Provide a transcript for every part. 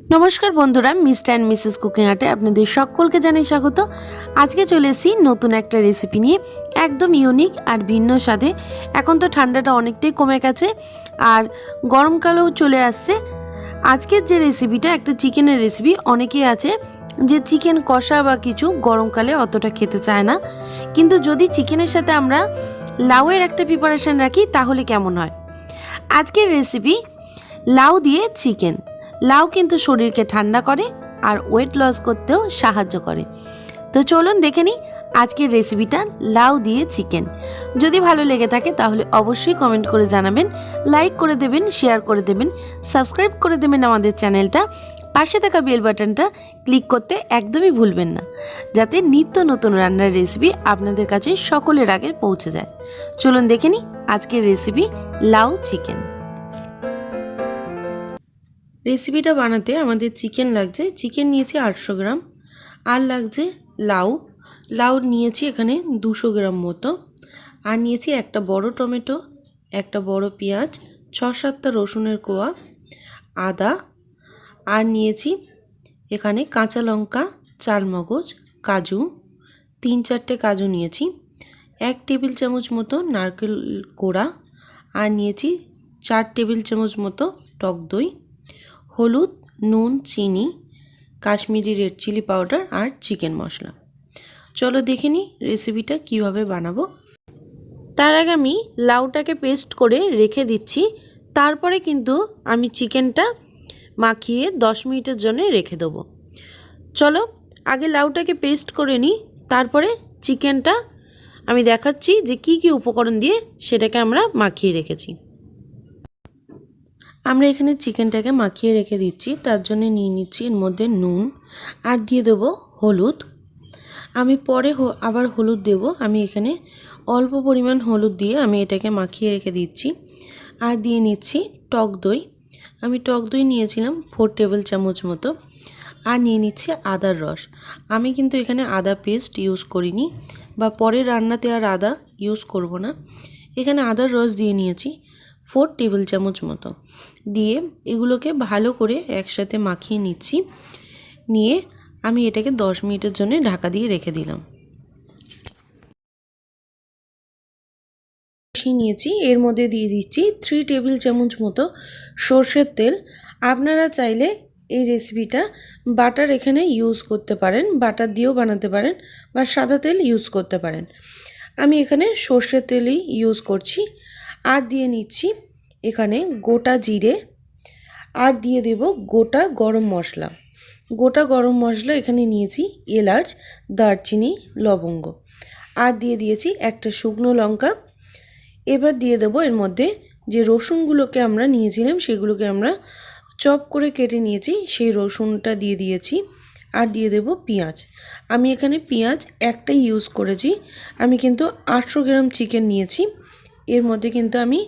नमस्कार बंधुरा mister and Mrs cooking आर्टे आपनादेर सकलके जानाई स्वागत। आज के चले एसेছি नतून एक रेसिपि निये एकदम यूनिक और भिन्न स्वादे। एखन तो ठांडाटा अनेकटाई कमे गेছে और गरमकालेও चले आसছে। आजकेर जे रेसिपिटा एक चिकेनेर रेसिपि, अनेकेই আছে যে চিকেন কষা বা কিছু গরমকালে অতটা খেতে চায় না, কিন্তু যদি চিকেনের সাথে আমরা লাউয়ের একটা প্রিপারেশন রাখি তাহলে কেমন হয়। আজকের রেসিপি লাউ দিয়ে চিকেন। লাউ কিন্তু শরীরকে ঠান্ডা করে আর ওয়েট লস করতেও সাহায্য করে। তো চলুন দেখে নিই আজকের রেসিপিটা লাউ দিয়ে চিকেন। যদি ভালো লেগে থাকে তাহলে অবশ্যই কমেন্ট করে জানাবেন, লাইক করে দেবেন, শেয়ার করে দেবেন, সাবস্ক্রাইব করে দেবেন আমাদের চ্যানেলটা। পাশে থাকা বেল বাটনটা ক্লিক করতে একদমই ভুলবেন না, যাতে নিত্য নতুন রান্নার রেসিপি আপনাদের কাছে সকলের আগে পৌঁছে যায়। চলুন দেখে নিই আজকের রেসিপি লাউ চিকেন। রেসিপিটা বানাতে আমাদের চিকেন লাগছে, চিকেন নিয়েছি 800 গ্রাম, আর লাগছে লাউ। লাউ নিয়েছি এখানে 200 গ্রাম মতো, আর নিয়েছি একটা বড় টমেটো, একটা বড় পেঁয়াজ, 6-7টা রসুনের কোয়া, আদা, আর নিয়েছি এখানে কাঁচা লঙ্কা, 4 মগজ, কাজু, 3-4টে কাজু নিয়েছি, 1 টেবিল চামচ মতো নারকেল কোড়া, আর নিয়েছি 4 টেবিল চামচ মতো টক দই, হলুদ, নুন, চিনি, কাশ্মীরি রেড চিলি পাউডার আর চিকেন মশলা। চলো দেখে নিই রেসিপিটা কিভাবে বানাবো। তার আগে আমি লাউটাকে পেস্ট করে রেখে দিচ্ছি, তারপরে কিন্তু আমি চিকেনটা মাখিয়ে 10 মিনিটের জন্য রেখে দেবো। চলো আগে লাউটাকে পেস্ট করে নিই, তারপরে চিকেনটা আমি দেখাচ্ছি যে কি কি উপকরণ দিয়ে সেটাকে আমরা মাখিয়ে রেখেছি। আমরা এখানে চিকেনটাকে মাখিয়ে রেখে দিচ্ছি, তার জন্য নিয়ে নিচ্ছি এর মধ্যে নুন, আর দিয়ে দেবো হলুদ। আমি পরে আবার হলুদ দেব, আমি এখানে অল্প পরিমাণ হলুদ দিয়ে আমি এটাকে মাখিয়ে রেখে দিচ্ছি। আর দিয়ে নিচ্ছি টক দই, আমি টক দই নিয়েছিলাম 4 টেবিল চামচ মতো। আর নিয়ে নিচ্ছি আদার রস, আমি কিন্তু এখানে আদা পেস্ট ইউজ করিনি, বা পরে রান্নাতে আর আদা ইউজ করব না। এখানে আদার রস দিয়ে নিয়েছি 4 টেবিল চামচ মতো, দিয়ে এগুলোকে ভালো করে একসাথে মাখিয়ে নিচ্ছি। নিয়ে আমি এটাকে 10 মিনিটের জন্য ঢাকা দিয়ে রেখে দিলাম। নিয়েছি, এর মধ্যে দিয়ে দিচ্ছি 3 টেবিল চামচ মতো সর্ষের তেল। আপনারা চাইলে এই রেসিপিটা বাটার এখানে ইউজ করতে পারেন, বাটার দিয়েও বানাতে পারেন, বা সাদা তেল ইউজ করতে পারেন। আমি এখানে সর্ষের তেলই ইউজ করছি। আর দিয়ে নিচ্ছি এখানে গোটা জিরে, আর দিয়ে দেব গোটা গরম মশলা। গোটা গরম মশলা এখানে নিয়েছি এলাচ, দারচিনি, লবঙ্গ, আর দিয়ে দিয়েছি একটা শুকনো লঙ্কা। এবার দিয়ে দেব এর মধ্যে যে রসুনগুলোকে আমরা নিয়েছিলাম সেগুলোকে আমরা চপ করে কেটে নিয়েছি, সেই রসুনটা দিয়ে দিয়েছি। আর দিয়ে দেব পেঁয়াজ, আমি এখানে পেঁয়াজ একটাই ইউজ করেছি, আমি কিন্তু 800 গ্রাম চিকেন নিয়েছি, এর মধ্যে কিন্তু আমি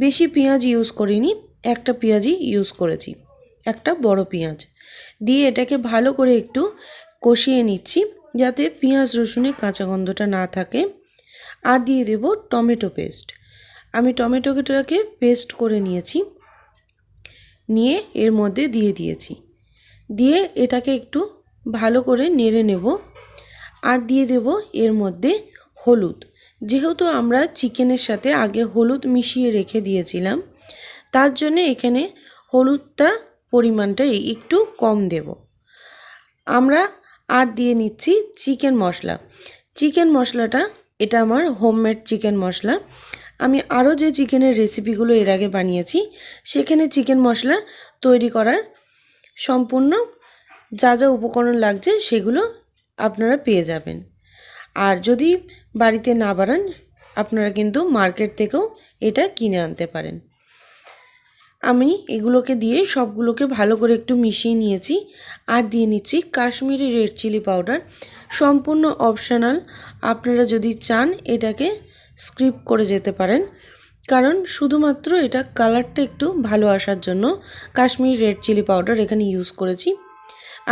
বেশি পেঁয়াজ ইউজ করিনি, একটা পেঁয়াজই ইউজ করেছি, একটা বড় পেঁয়াজ। দিয়ে এটাকে ভালো করে একটু কষিয়ে নিচ্ছি, যাতে পেঁয়াজ রসুনের কাঁচা গন্ধটা না থাকে। আর দিয়ে দেব টমেটো পেস্ট, আমি টমেটোটাকে পেস্ট করে নিয়েছি, নিয়ে এর মধ্যে দিয়ে দিয়েছি। দিয়ে এটাকে একটু ভালো করে নেড়ে নেব। আর দিয়ে দেব এর মধ্যে হলুদ, যেহেতু আমরা চিকেনের সাথে আগে হলুদ মিশিয়ে রেখে দিয়েছিলাম, তার জন্য এখানে হলুদটা পরিমাণটা একটু কম দেব আমরা। আর দিয়ে নিচ্ছি চিকেন মশলা। চিকেন মশলাটা এটা আমার হোমমেড চিকেন মশলা। আমি আরও যে চিকেনের রেসিপিগুলো এর আগে বানিয়েছি সেখানে চিকেন মশলা তৈরি করার সম্পূর্ণ যা যা উপকরণ লাগছে সেগুলো আপনারা পেয়ে যাবেন। আর যদি বাড়িতে না বানান, আপনারা কিন্তু মার্কেট থেকেও এটা কিনে আনতে পারেন। আমি এগুলোকে দিয়ে সবগুলোকে ভালো করে একটু মিশিয়ে নিয়েছি। আর দিয়ে নিচ্ছি কাশ্মীরি রেড চিলি পাউডার, সম্পূর্ণ অপশনাল, আপনারা যদি চান এটাকে স্কিপ করে যেতে পারেন, কারণ শুধুমাত্র এটা কালারটা একটু ভালো আসার জন্য কাশ্মীরি রেড চিলি পাউডার এখানে ইউজ করেছি।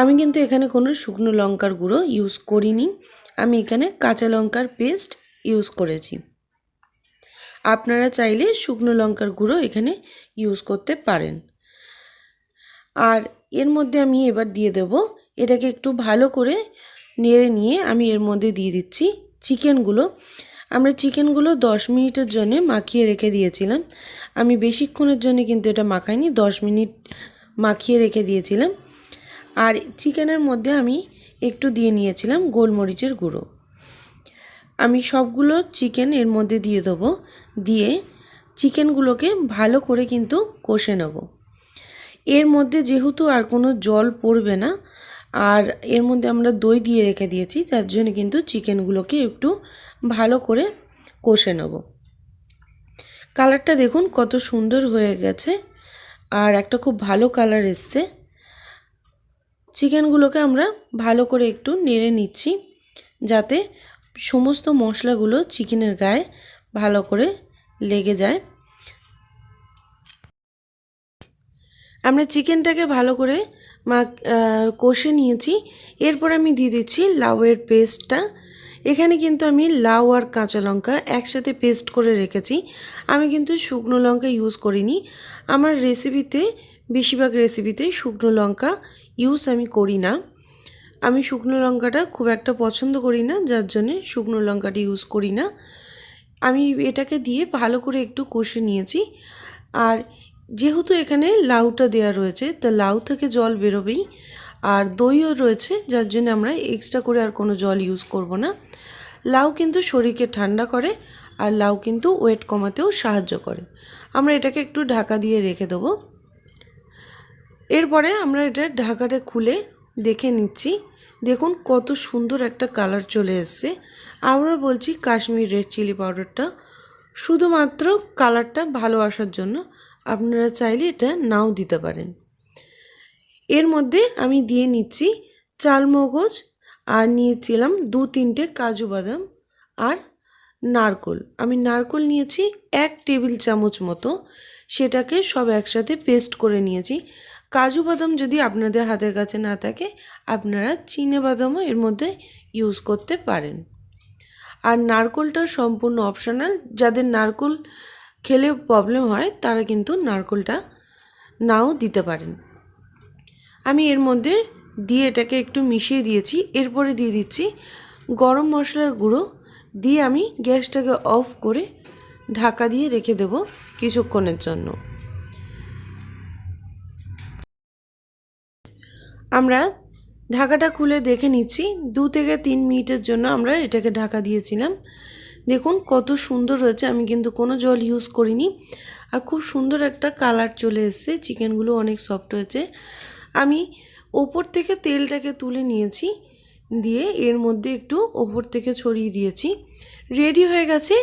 আমি কিন্তু এখানে কোনো শুকনো লঙ্কার গুঁড়ো ইউজ করিনি, আমি এখানে কাঁচা লঙ্কার পেস্ট ইউজ করেছি। আপনারা চাইলে শুকনো লঙ্কার গুঁড়ো এখানে ইউজ করতে পারেন। আর এর মধ্যে আমি এবার দিয়ে দেব, এটাকে একটু ভালো করে নেড়ে নিয়ে আমি এর মধ্যে দিয়ে দিচ্ছি চিকেনগুলো। আমরা চিকেনগুলো 10 মিনিটের জন্য মাখিয়ে রেখে দিয়েছিলাম। আমি বেশিক্ষণের জন্য কিন্তু এটা মাখাইনি, 10 মিনিট মাখিয়ে রেখে দিয়েছিলাম। আর চিকেনের মধ্যে আমি একটু দিয়ে নিয়েছিলাম গোলমরিচের গুঁড়ো। আমি সবগুলো চিকেন এর মধ্যে দিয়ে দেবো, দিয়ে চিকেনগুলোকে ভালো করে কিন্তু কষে নেব। এর মধ্যে যেহেতু আর কোনো জল পড়বে না, আর এর মধ্যে আমরা দই দিয়ে রেখে দিয়েছি, যার জন্য কিন্তু চিকেনগুলোকে একটু ভালো করে কষে নেব। কালারটা দেখুন কত সুন্দর হয়ে গেছে, আর একটা খুব ভালো কালার এসছে। চিকেনগুলোকে আমরা ভালো করে একটু নেড়ে নিচ্ছি, যাতে সমস্ত মশলাগুলো চিকেনের গায়ে ভালো করে লেগে যায়। আমরা চিকেনটাকে ভালো করে কষে নিয়েছি। এরপর আমি দিয়ে দিচ্ছি লাউয়ের পেস্টটা। এখানে কিন্তু আমি লাউ আর কাঁচা লঙ্কা একসাথে পেস্ট করে রেখেছি। আমি কিন্তু শুকনো লঙ্কা ইউজ করিনি। আমার রেসিপিতে, বেশিরভাগ রেসিপিতে শুকনো লঙ্কা ইউজ আমি করি না। আমি শুকনো লঙ্কাটা খুব একটা পছন্দ করি না, যার জন্যে শুকনো লঙ্কাটা ইউজ করি না। আমি এটাকে দিয়ে ভালো করে একটু কষে নিয়েছি। আর যেহেতু এখানে লাউটা দেওয়া রয়েছে, তা লাউ থেকে জল বেরোবেই, আর দইও রয়েছে, যার জন্য আমরা এক্সট্রা করে আর কোনো জল ইউজ করব না। লাউ কিন্তু শরীরকে ঠান্ডা করে, আর লাউ কিন্তু ওয়েট কমাতেও সাহায্য করে। আমরা এটাকে একটু ঢাকা দিয়ে রেখে দেবো। এরপরে আমরা এটা ঢাকাটা খুলে দেখে নিচ্ছি। দেখুন কত সুন্দর একটা কালার চলে এসছে। আমরা বলছি কাশ্মীরি রেড চিলি পাউডারটা শুধুমাত্র কালারটা ভালো আসার জন্য, আপনারা চাইলে এটা নাও দিতে পারেন। এর মধ্যে আমি দিয়ে নিচ্ছি চালমগজ, আর নিয়েছিলাম 2-3টে কাজু বাদাম আর নারকোল। আমি নারকোল নিয়েছি 1 টেবিল চামচ মতো, সেটাকে সব একসাথে পেস্ট করে নিয়েছি। কাজু বাদাম যদি আপনাদের হাতের কাছে না থাকে, আপনারা চিনে বাদামও এর মধ্যে ইউজ করতে পারেন। আর নারকোলটা সম্পূর্ণ অপশনাল, যাদের নারকোল খেলে প্রবলেম হয় তারা কিন্তু নারকোলটা নাও দিতে পারেন। আমি এর মধ্যে দিয়ে এটাকে একটু মিশিয়ে দিয়েছি। এরপরে দিয়ে দিচ্ছি গরম মশলার গুঁড়ো, দিয়ে আমি গ্যাসটাকে অফ করে ঢাকা দিয়ে রেখে দেব কিছুক্ষণের জন্য। আমরা ঢাকাটা খুলে দেখে নিচ্ছি। 2 থেকে 3 মিনিটের জন্য আমরা এটাকে ঢাকা দিয়েছিলাম। দেখুন কত সুন্দর হয়েছে, আমি কিন্তু কোনো জল ইউজ করিনি, আর খুব সুন্দর একটা কালার চলে এসেছে। চিকেনগুলো অনেক সফট হয়েছে। আমি ওপর থেকে তেলটাকে তুলে নিয়েছি, দিয়ে এর মধ্যে একটু ওপর থেকে ছড়িয়ে দিয়েছি। রেডি হয়ে গেছে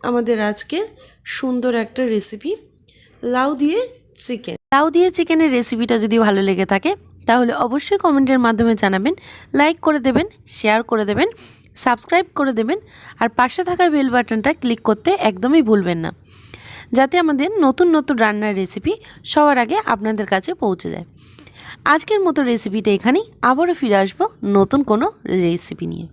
আমাদের আজকের সুন্দর একটা রেসিপি, লাউ দিয়ে চিকেন। লাউ দিয়ে চিকেনের রেসিপিটা যদি ভালো লেগে থাকে তাহলে অবশ্যই কমেন্টের মাধ্যমে জানাবেন, লাইক করে দেবেন, শেয়ার করে দেবেন, সাবস্ক্রাইব করে দেবেন, আর পাশে থাকা বেল বাটনটা ক্লিক করতে একদমই ভুলবেন না, যাতে আমাদের নতুন নতুন রান্নার রেসিপি সবার আগে আপনাদের কাছে পৌঁছে যায়। আজকের মতো রেসিপিটা এখানেই, আবারও ফিরে আসবো নতুন কোনো রেসিপি নিয়ে।